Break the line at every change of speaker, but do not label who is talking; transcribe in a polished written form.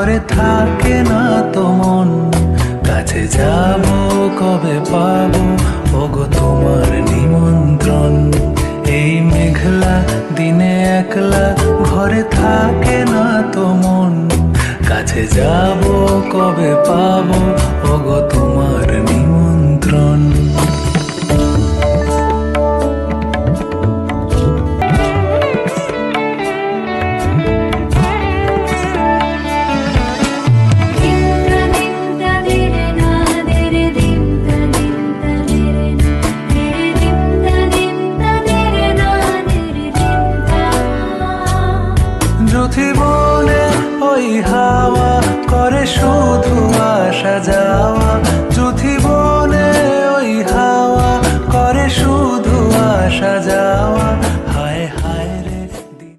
ঘরে থাকে না তো মন, কাছে যাব কবে পাবো ওগো তোমার নিমন্ত্রণ। এই মেঘলা দিনে একলা ঘরে থাকে না তো মন, কাছে যাব কবে পাবো ওগো তোমার নিমন্ত্রণ। জীবনে ওই হাওয়া করে শুধু আসা যাওয়া, জীবনে ওই হাওয়া করে শুধু আসা যাওয়া।